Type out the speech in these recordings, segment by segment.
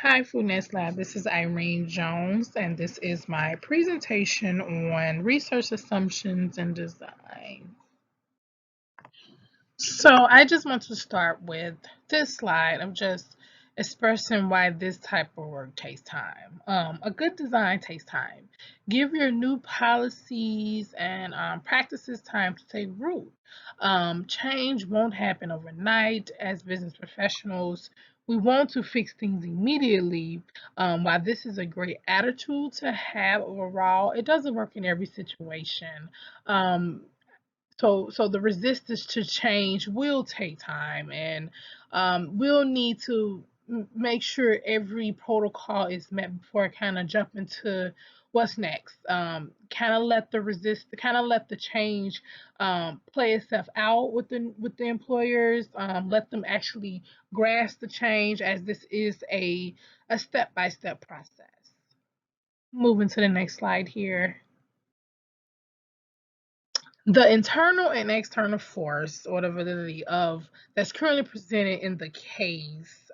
Hi, Foodness Lab. This is Irene Jones, and this is my presentation on research assumptions and design. So, I just want to start with this slide of just expressing why this type of work takes time. A good design takes time. Give your new policies and practices time to take root. Change won't happen overnight. As business professionals, we want to fix things immediately. While this is a great attitude to have overall, it doesn't work in every situation. Um, so the resistance to change will take time, and we'll need to make sure every protocol is met before kind of jump into what's next. Kind of let the change play itself out with the employers. Let them actually grasp the change, as this is a step-by-step process. Moving to the next slide here. The internal and external force or the validity of that's currently presented in the case,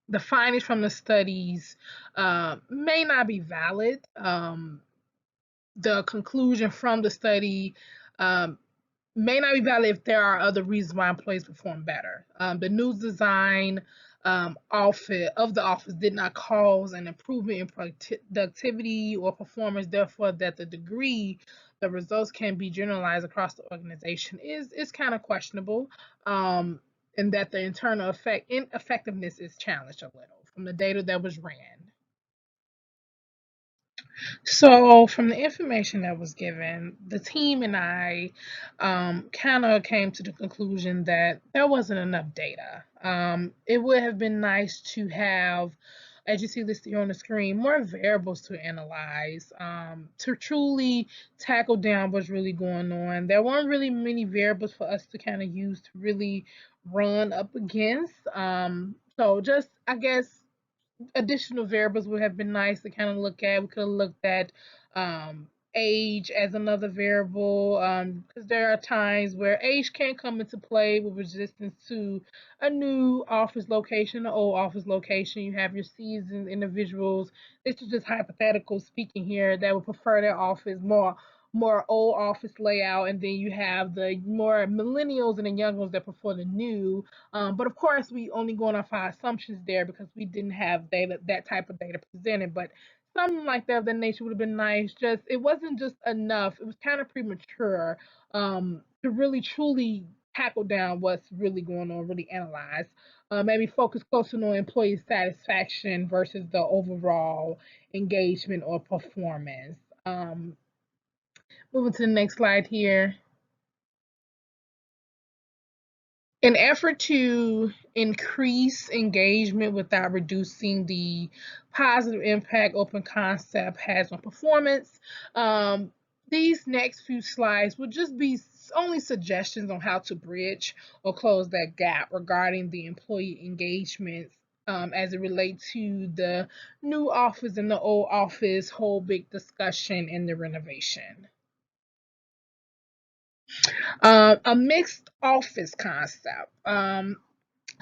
the findings from the studies may not be valid. The conclusion from the study um, may not be valid if there are other reasons why employees perform better. The new design of the office did not cause an improvement in productivity or performance. Therefore, that the results can be generalized across the organization is kind of questionable, and that the internal effectiveness is challenged a little from the data that was ran. So, from the information that was given, the team and I kind of came to the conclusion that there wasn't enough data. It would have been nice to have, as you see listed here on the screen, more variables to analyze to truly tackle down what's really going on. There weren't really many variables for us to kind of use to really run up against. So, just I guess additional variables would have been nice to kind of look at. We could have looked at age as another variable, because there are times where age can come into play with resistance to a new office location, an old office location. You have your seasoned individuals. This is just hypothetical speaking here that would prefer their office more old office layout, and then you have the more millennials and the young ones that prefer the new, but of course, we only going off our assumptions there because we didn't have data, that type of data presented. But something like that of that nature would have been nice. Just it wasn't just enough. It was kind of premature to really truly tackle down what's really going on, really analyze. Maybe focus closer on employee satisfaction versus the overall engagement or performance. Moving to the next slide here. In effort to increase engagement without reducing the positive impact open concept has on performance, these next few slides will just be only suggestions on how to bridge or close that gap regarding the employee engagement as it relates to the new office and the old office whole big discussion in the renovation. A mixed office concept.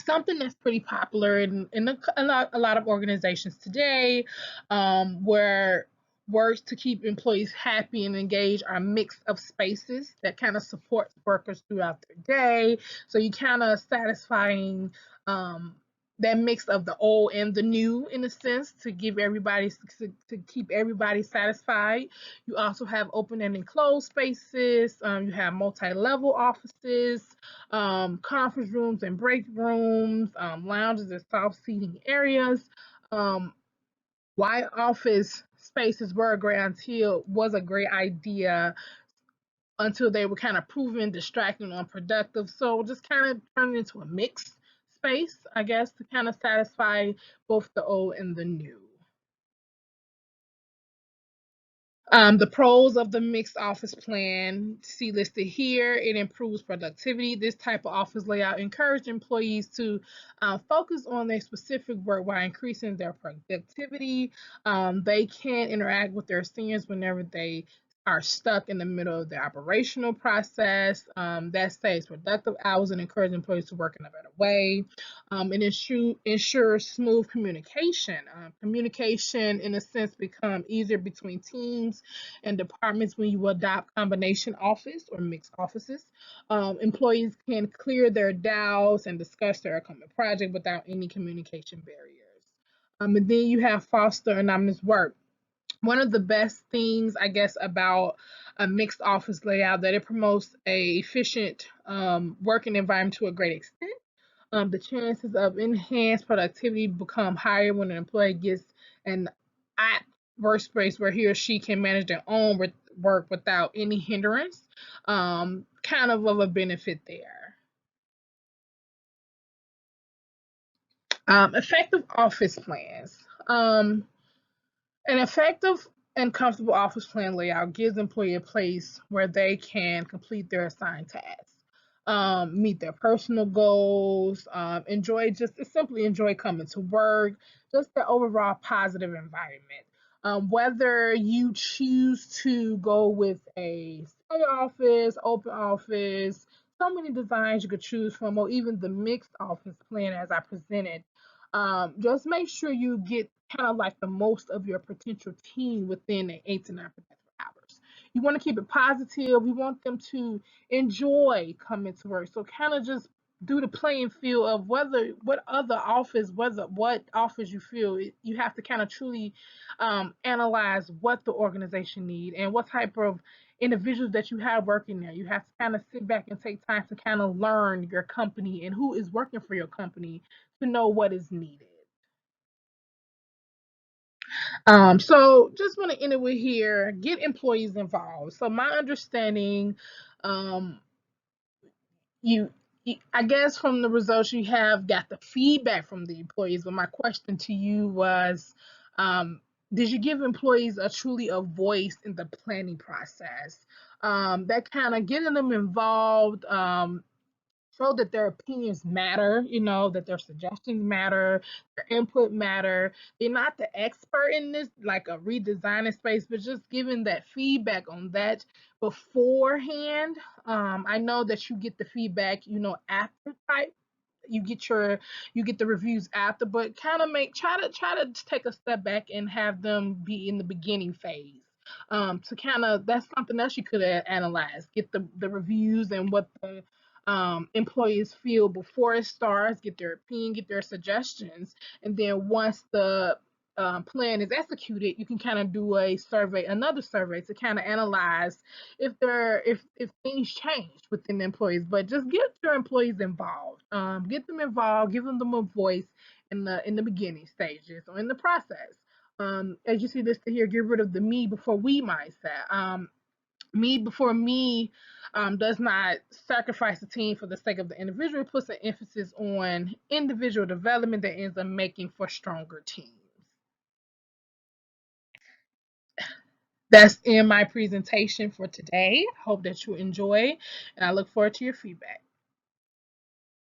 Something that's pretty popular in a lot of organizations today, where works to keep employees happy and engaged are a mix of spaces that kind of support workers throughout their day. So you kind of satisfying um, that mix of the old and the new in a sense to give everybody to keep everybody satisfied. You also have open and enclosed spaces. You have multi-level offices, conference rooms and break rooms, lounges and soft seating areas. Um, why office spaces were a great until was a great idea until they were kind of proven distracting and unproductive. So just kind of turned into a mixed space, I guess, to kind of satisfy both the old and the new. The pros of the mixed office plan, see listed here. It improves productivity. This type of office layout encourages employees to focus on their specific work while increasing their productivity. They can interact with their seniors whenever they are stuck in the middle of the operational process. That saves productive hours and encourages employees to work in a better way. It ensures smooth communication. Communication, in a sense, become easier between teams and departments when you adopt combination office or mixed offices. Employees can clear their doubts and discuss their upcoming project without any communication barriers. And then you have foster anonymous work. One of the best things, I guess, about a mixed office layout that it promotes a efficient working environment to a great extent. The chances of enhanced productivity become higher when an employee gets an at workspace where he or she can manage their own work without any hindrance. Kind of a benefit there. Effective office plans. An effective and comfortable office plan layout gives employee a place where they can complete their assigned tasks, meet their personal goals, simply enjoy coming to work, just the overall positive environment. Whether you choose to go with a study office, open office, so many designs you could choose from, or even the mixed office plan as I presented, just make sure you get kind of like the most of your potential team within the 8 to 9 productive hours. You want to keep it positive. We want them to enjoy coming to work. So kind of just do the playing field of whether what office you feel you have to kind of truly analyze what the organization need and what type of individuals that you have working there. You have to kind of sit back and take time to kind of learn your company and who is working for your company to know what is needed. So just want to end it with here, get employees involved. So my understanding, um, you, I guess from the results you have got the feedback from the employees, but my question to you was, um, did you give employees a truly a voice in the planning process? That kind of getting them involved, show that their opinions matter, that their suggestions matter, their input matter. They're not the expert in this, like a redesigning space, but just giving that feedback on that beforehand. I know that you get the feedback, after type. You get the reviews after, but kind of make try to take a step back and have them be in the beginning phase. To kind of that's something else you could analyze. Get the reviews and what the employees feel before it starts, get their opinion, get their suggestions, and then once the plan is executed, you can kind of do another survey to kind of analyze if things change within the employees. But just get your employees involved, get them involved, give them a voice in the beginning stages or in the process. As you see this here, get rid of the me before we mindset. Me before me does not sacrifice the team for the sake of the individual. It puts an emphasis on individual development that ends up making for stronger teams. That's in my presentation for today. Hope that you enjoy, and I look forward to your feedback.